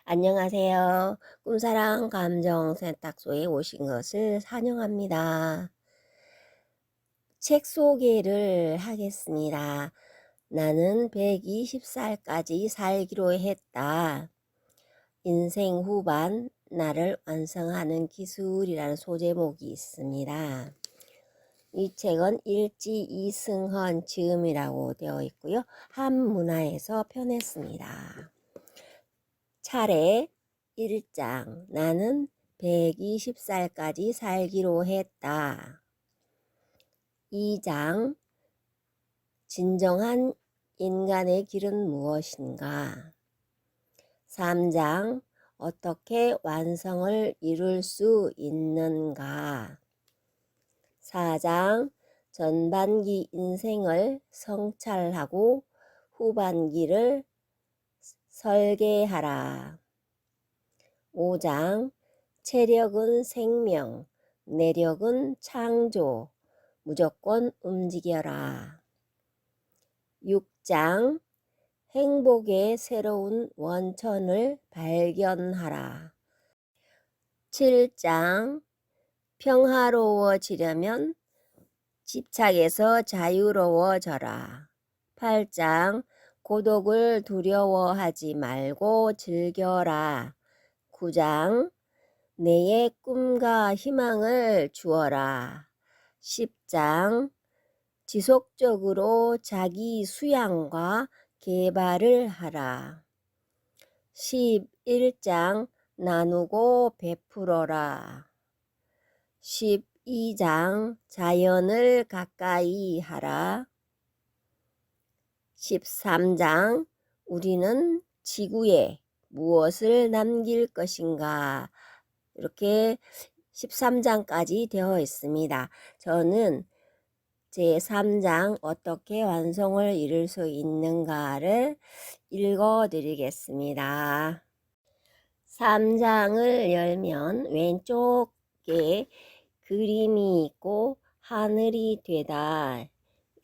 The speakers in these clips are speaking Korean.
안녕하세요. 꿈사랑 감정세탁소에 오신 것을 환영합니다. 책 소개를 하겠습니다. 나는 120살까지 살기로 했다. 인생 후반 나를 완성하는 기술이라는 소제목이 있습니다. 이 책은 일지 이승헌 지음이라고 되어 있고요. 한문화에서 펴냈습니다. 차례 1장 나는 120살까지 살기로 했다. 2장 진정한 인간의 길은 무엇인가? 3장 어떻게 완성을 이룰 수 있는가? 4장 전반기 인생을 성찰하고 후반기를 설계하라. 5장 체력은 생명, 내력은 창조, 무조건 움직여라. 6장 행복의 새로운 원천을 발견하라. 7장 평화로워지려면 집착에서 자유로워져라. 8장 고독을 두려워하지 말고 즐겨라. 9장 내의 꿈과 희망을 주어라. 10장 지속적으로 자기 수양과 개발을 하라. 11장 나누고 베풀어라. 12장 자연을 가까이 하라. 13장 우리는 지구에 무엇을 남길 것인가? 이렇게 13장까지 되어 있습니다. 저는 제3장 어떻게 완성을 이룰 수 있는가를 읽어 드리겠습니다. 3장을 열면 왼쪽에 그림이 있고 하늘이 되다,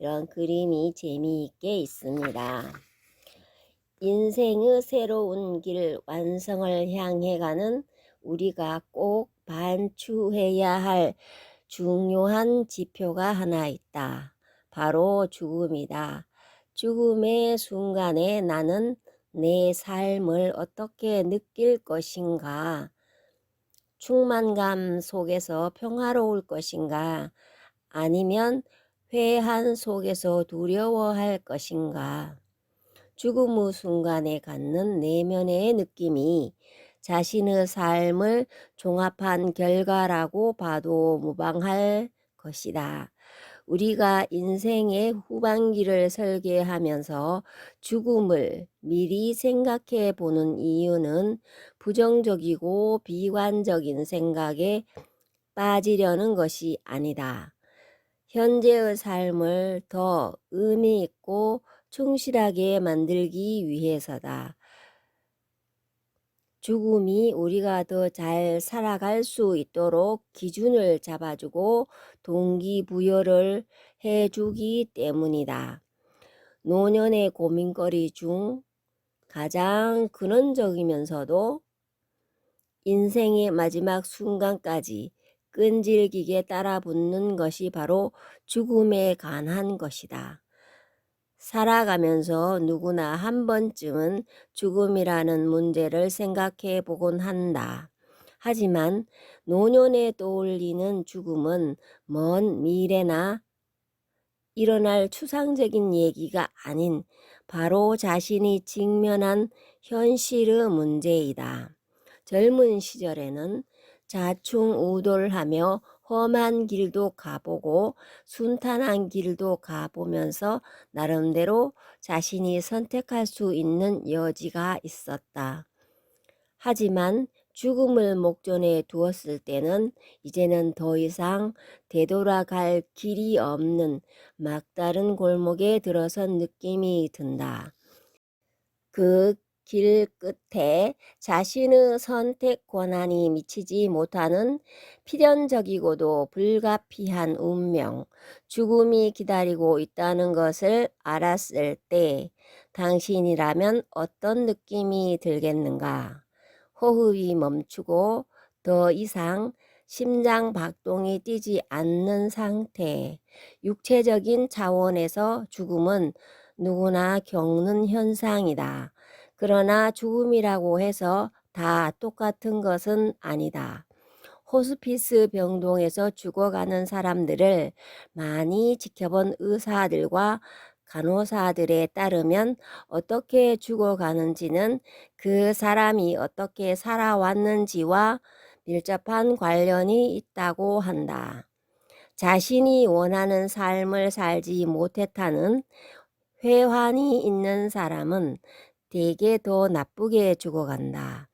이런 그림이 재미있게 있습니다. 인생의 새로운 길 완성을 향해 가는 우리가 꼭 반추해야 할 중요한 지표가 하나 있다. 바로 죽음이다. 죽음의 순간에 나는 내 삶을 어떻게 느낄 것인가? 충만감 속에서 평화로울 것인가? 아니면 회한 속에서 두려워할 것인가? 죽음의 순간에 갖는 내면의 느낌이 자신의 삶을 종합한 결과라고 봐도 무방할 것이다. 우리가 인생의 후반기를 설계하면서 죽음을 미리 생각해 보는 이유는 부정적이고 비관적인 생각에 빠지려는 것이 아니다. 현재의 삶을 더 의미 있고 충실하게 만들기 위해서다. 죽음이 우리가 더 잘 살아갈 수 있도록 기준을 잡아주고 동기부여를 해주기 때문이다. 노년의 고민거리 중 가장 근원적이면서도 인생의 마지막 순간까지 끈질기게 따라붙는 것이 바로 죽음에 관한 것이다. 살아가면서 누구나 한 번쯤은 죽음이라는 문제를 생각해 보곤 한다. 하지만 노년에 떠올리는 죽음은 먼 미래나 일어날 추상적인 얘기가 아닌 바로 자신이 직면한 현실의 문제이다. 젊은 시절에는 자충우돌하며 험한 길도 가보고 순탄한 길도 가보면서 나름대로 자신이 선택할 수 있는 여지가 있었다. 하지만 죽음을 목전에 두었을 때는 이제는 더 이상 되돌아갈 길이 없는 막다른 골목에 들어선 느낌이 든다. 그 길 끝에 자신의 선택 권한이 미치지 못하는 필연적이고도 불가피한 운명, 죽음이 기다리고 있다는 것을 알았을 때 당신이라면 어떤 느낌이 들겠는가? 호흡이 멈추고 더 이상 심장 박동이 뛰지 않는 상태. 육체적인 차원에서 죽음은 누구나 겪는 현상이다. 그러나 죽음이라고 해서 다 똑같은 것은 아니다. 호스피스 병동에서 죽어가는 사람들을 많이 지켜본 의사들과 간호사들에 따르면 어떻게 죽어가는지는 그 사람이 어떻게 살아왔는지와 밀접한 관련이 있다고 한다. 자신이 원하는 삶을 살지 못했다는 회환이 있는 사람은 대개 더 나쁘게 죽어간다.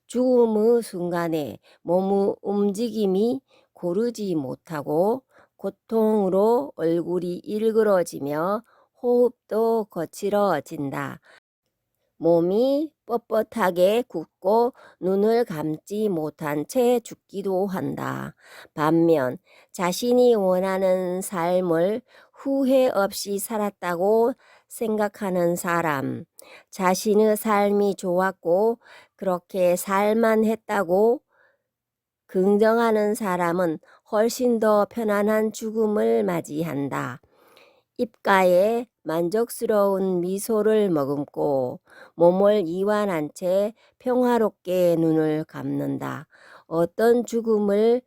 죽음의 순간에 몸의 움직임이 고르지 못하고 고통으로 얼굴이 일그러지며 호흡도 거칠어진다. 몸이 뻣뻣하게 굳고 눈을 감지 못한 채 죽기도 한다. 반면 자신이 원하는 삶을 후회 없이 살았다고 생각하는 사람, 자신의 삶이 좋았고 그렇게 살만했다고 긍정하는 사람은 훨씬 더 편안한 죽음을 맞이한다. 입가에 만족스러운 미소를 머금고 몸을 이완한 채 평화롭게 눈을 감는다. 어떤 죽음을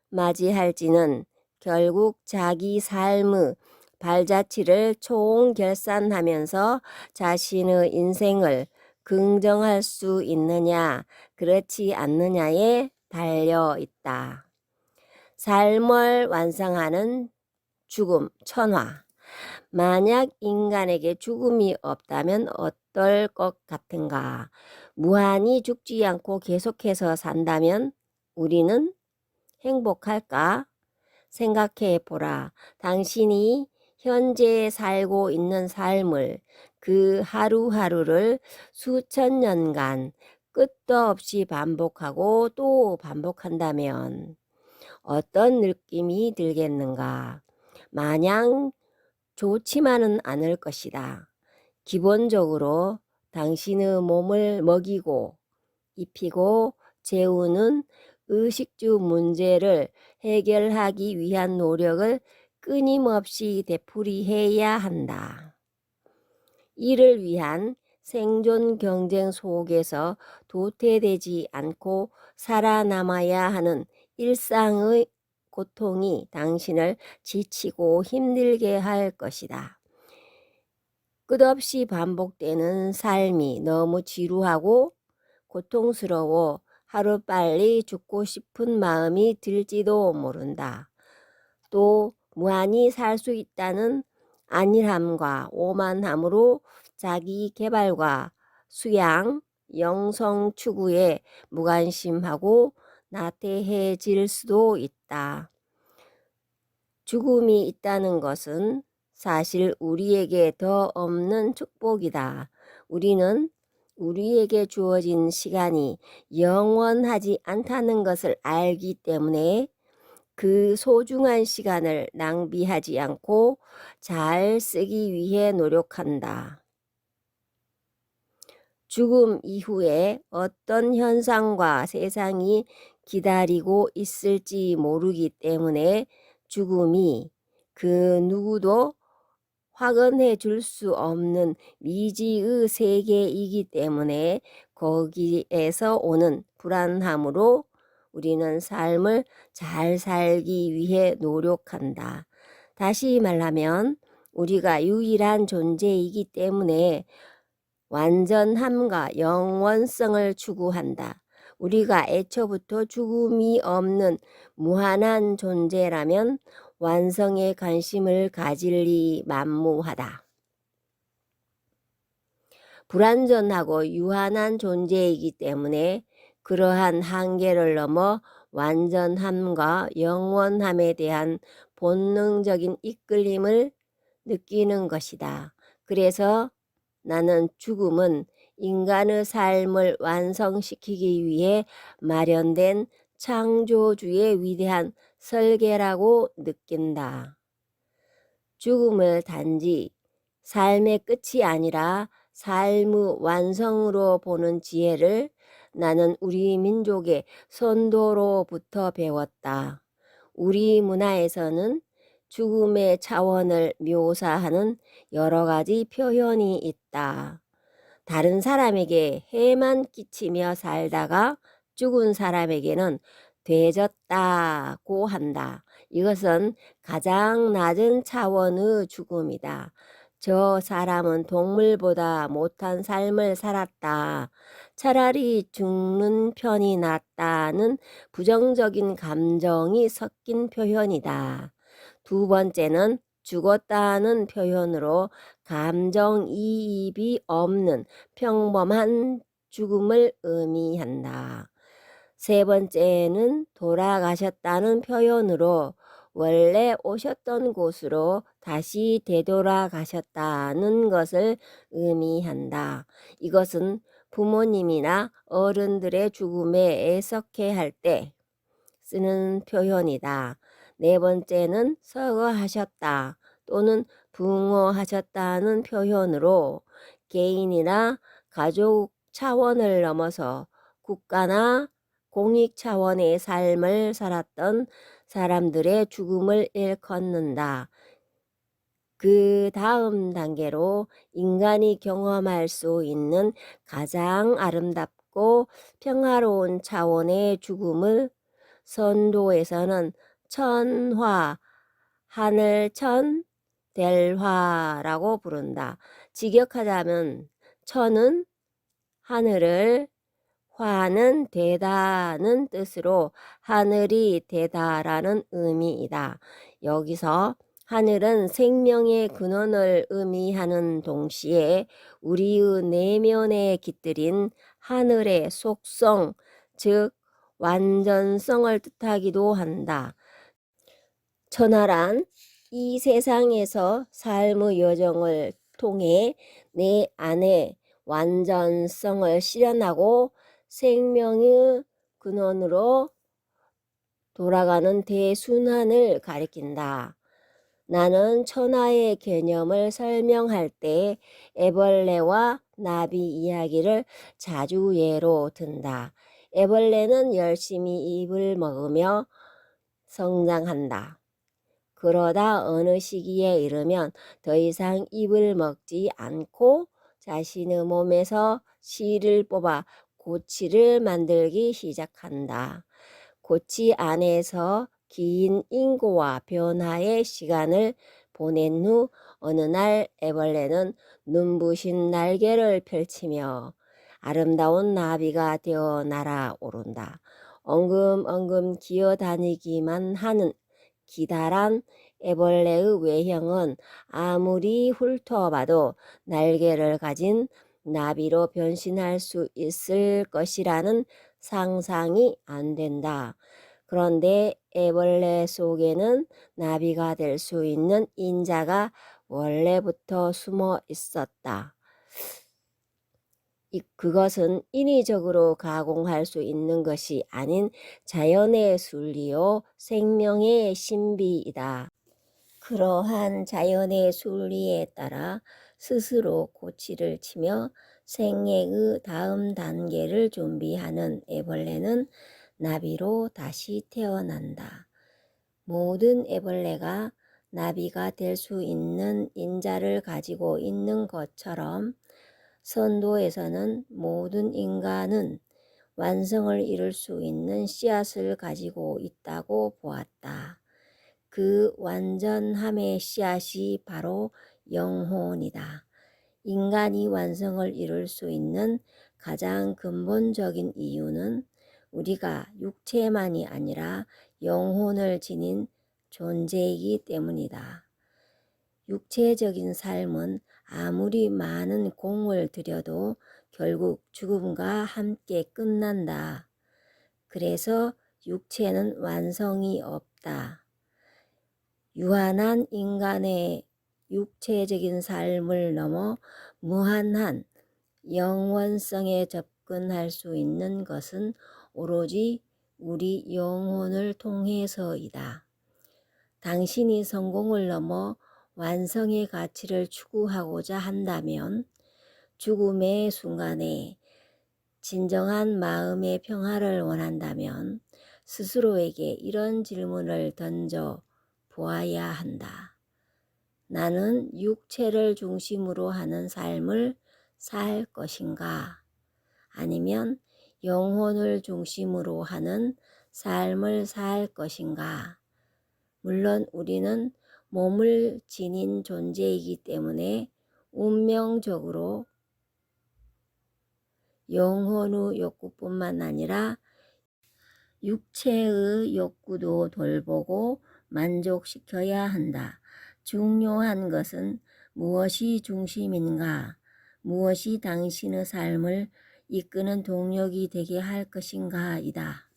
맞이할지는 결국 자기 삶의 발자취를 총결산하면서 자신의 인생을 긍정할 수 있느냐, 그렇지 않느냐에 달려 있다. 삶을 완성하는 죽음, 천화. 만약 인간에게 죽음이 없다면 어떨 것 같은가? 무한히 죽지 않고 계속해서 산다면 우리는 행복할까? 생각해 보라. 당신이 현재 살고 있는 삶을, 그 하루하루를 수천 년간 끝도 없이 반복하고 또 반복한다면 어떤 느낌이 들겠는가? 마냥 좋지만은 않을 것이다. 기본적으로 당신의 몸을 먹이고 입히고 재우는 의식주 문제를 해결하기 위한 노력을 끊임없이 되풀이해야 한다. 이를 위한 생존 경쟁 속에서 도태되지 않고 살아남아야 하는 일상의 고통이 당신을 지치고 힘들게 할 것이다. 끝없이 반복되는 삶이 너무 지루하고 고통스러워 하루빨리 죽고 싶은 마음이 들지도 모른다. 또 무한히 살 수 있다는 안일함과 오만함으로 자기 개발과 수양, 영성 추구에 무관심하고 나태해질 수도 있다. 죽음이 있다는 것은 사실 우리에게 더 없는 축복이다. 우리는 우리에게 주어진 시간이 영원하지 않다는 것을 알기 때문에 그 소중한 시간을 낭비하지 않고 잘 쓰기 위해 노력한다. 죽음 이후에 어떤 현상과 세상이 기다리고 있을지 모르기 때문에 죽음이 그 누구도 확언해 줄 수 없는 미지의 세계이기 때문에 거기에서 오는 불안함으로 우리는 삶을 잘 살기 위해 노력한다. 다시 말하면 우리가 유일한 존재이기 때문에 완전함과 영원성을 추구한다. 우리가 애초부터 죽음이 없는 무한한 존재라면 완성에 관심을 가질 리 만무하다. 불완전하고 유한한 존재이기 때문에 그러한 한계를 넘어 완전함과 영원함에 대한 본능적인 이끌림을 느끼는 것이다. 그래서 나는 죽음은 인간의 삶을 완성시키기 위해 마련된 창조주의 위대한 설계라고 느낀다. 죽음을 단지 삶의 끝이 아니라 삶의 완성으로 보는 지혜를 나는 우리 민족의 선도로부터 배웠다. 우리 문화에서는 죽음의 차원을 묘사하는 여러 가지 표현이 있다. 다른 사람에게 해만 끼치며 살다가 죽은 사람에게는 되졌다고 한다. 이것은 가장 낮은 차원의 죽음이다. 저 사람은 동물보다 못한 삶을 살았다. 차라리 죽는 편이 낫다는 부정적인 감정이 섞인 표현이다. 두 번째는 죽었다는 표현으로 감정이입이 없는 평범한 죽음을 의미한다. 세 번째는 돌아가셨다는 표현으로 원래 오셨던 곳으로 다시 되돌아가셨다는 것을 의미한다. 이것은 부모님이나 어른들의 죽음에 애석해할 때 쓰는 표현이다. 네 번째는 서거하셨다 또는 붕어하셨다는 표현으로 개인이나 가족 차원을 넘어서 국가나 공익 차원의 삶을 살았던 사람들의 죽음을 일컫는다. 그 다음 단계로 인간이 경험할 수 있는 가장 아름답고 평화로운 차원의 죽음을 선도에서는 천화, 하늘천, 델화라고 부른다. 직역하자면 천은 하늘을, 화는 되다는 뜻으로 하늘이 되다라는 의미이다. 여기서 하늘은 생명의 근원을 의미하는 동시에 우리의 내면에 깃들인 하늘의 속성, 즉 완전성을 뜻하기도 한다. 천하란 이 세상에서 삶의 여정을 통해 내 안에 완전성을 실현하고 생명의 근원으로 돌아가는 대순환을 가리킨다. 나는 천하의 개념을 설명할 때 애벌레와 나비 이야기를 자주 예로 든다. 애벌레는 열심히 잎을 먹으며 성장한다. 그러다 어느 시기에 이르면 더 이상 잎을 먹지 않고 자신의 몸에서 씨를 뽑아 고치를 만들기 시작한다. 고치 안에서 긴 인고와 변화의 시간을 보낸 후 어느 날 애벌레는 눈부신 날개를 펼치며 아름다운 나비가 되어 날아오른다. 엉금엉금 기어다니기만 하는 기다란 애벌레의 외형은 아무리 훑어봐도 날개를 가진 나비로 변신할 수 있을 것이라는 상상이 안 된다. 그런데 애벌레 속에는 나비가 될 수 있는 인자가 원래부터 숨어 있었다. 그것은 인위적으로 가공할 수 있는 것이 아닌 자연의 순리요 생명의 신비이다. 그러한 자연의 순리에 따라 스스로 고치를 치며 생애의 다음 단계를 준비하는 애벌레는 나비로 다시 태어난다. 모든 애벌레가 나비가 될 수 있는 인자를 가지고 있는 것처럼 선도에서는 모든 인간은 완성을 이룰 수 있는 씨앗을 가지고 있다고 보았다. 그 완전함의 씨앗이 바로 영혼이다. 인간이 완성을 이룰 수 있는 가장 근본적인 이유는 우리가 육체만이 아니라 영혼을 지닌 존재이기 때문이다. 육체적인 삶은 아무리 많은 공을 들여도 결국 죽음과 함께 끝난다. 그래서 육체는 완성이 없다. 유한한 인간의 육체적인 삶을 넘어 무한한 영원성에 접근할 수 있는 것은 오로지 우리 영혼을 통해서이다. 당신이 성공을 넘어 완성의 가치를 추구하고자 한다면 죽음의 순간에 진정한 마음의 평화를 원한다면 스스로에게 이런 질문을 던져 보아야 한다. 나는 육체를 중심으로 하는 삶을 살 것인가? 아니면 영혼을 중심으로 하는 삶을 살 것인가? 물론 우리는 몸을 지닌 존재이기 때문에 운명적으로 영혼의 욕구뿐만 아니라 육체의 욕구도 돌보고 만족시켜야 한다. 중요한 것은 무엇이 중심인가? 무엇이 당신의 삶을 이끄는 동력이 되게 할 것인가이다.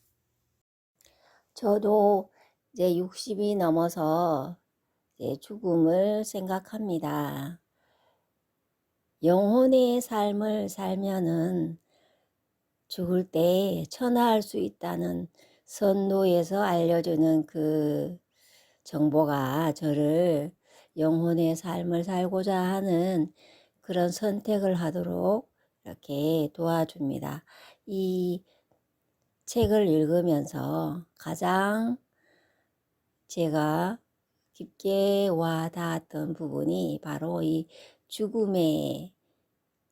저도 이제 60이 넘어서 이제 죽음을 생각합니다. 영혼의 삶을 살면은 죽을 때 천하할 수 있다는 선도에서 알려주는 그 정보가 저를 영혼의 삶을 살고자 하는 그런 선택을 하도록 이렇게 도와줍니다. 이 책을 읽으면서 가장 제가 깊게 와닿았던 부분이 바로 이 죽음에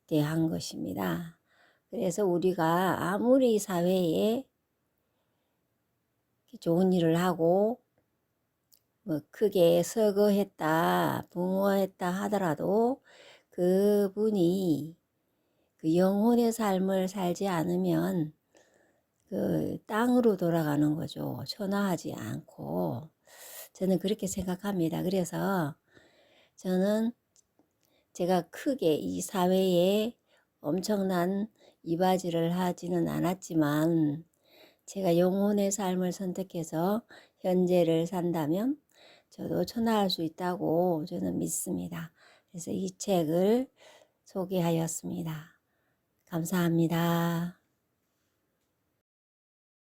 대한 것입니다. 그래서 우리가 아무리 사회에 좋은 일을 하고 뭐 크게 서거했다, 붕어했다 하더라도 그분이 그 영혼의 삶을 살지 않으면 그 땅으로 돌아가는 거죠. 천하하지 않고. 저는 그렇게 생각합니다. 그래서 저는 제가 크게 이 사회에 엄청난 이바지를 하지는 않았지만 제가 영혼의 삶을 선택해서 현재를 산다면 저도 천하할 수 있다고 저는 믿습니다. 그래서 이 책을 소개하였습니다. 감사합니다.